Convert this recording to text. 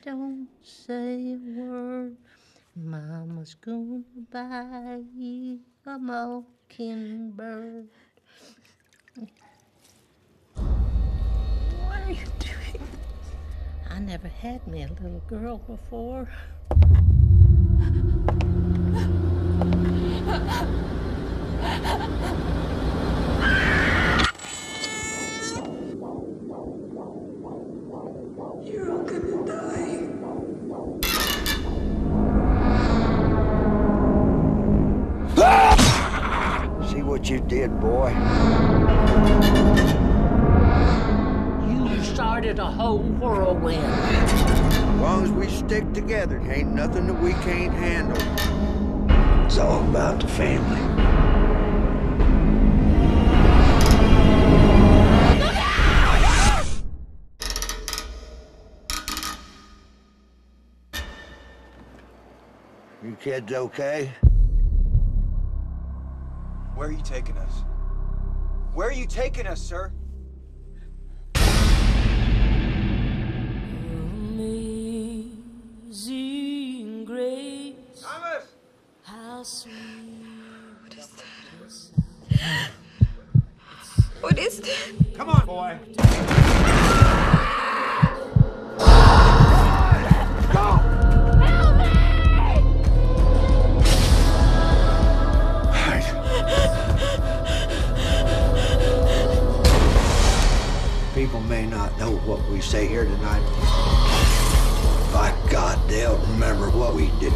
don't say a word. Mama's gonna buy you a mockingbird. What are you doing? I never had me a little girl before. You're all gonna die. See what you did, boy? You started a whole whirlwind. As long as we stick together, ain't nothing that we can't handle. It's all about the family. You kids okay? Where are you taking us? Where are you taking us, sir? Amazing grace. Thomas! How sweet. What is that? What is that? Come on, boy. People may not know what we say here tonight. By God, they'll remember what we did.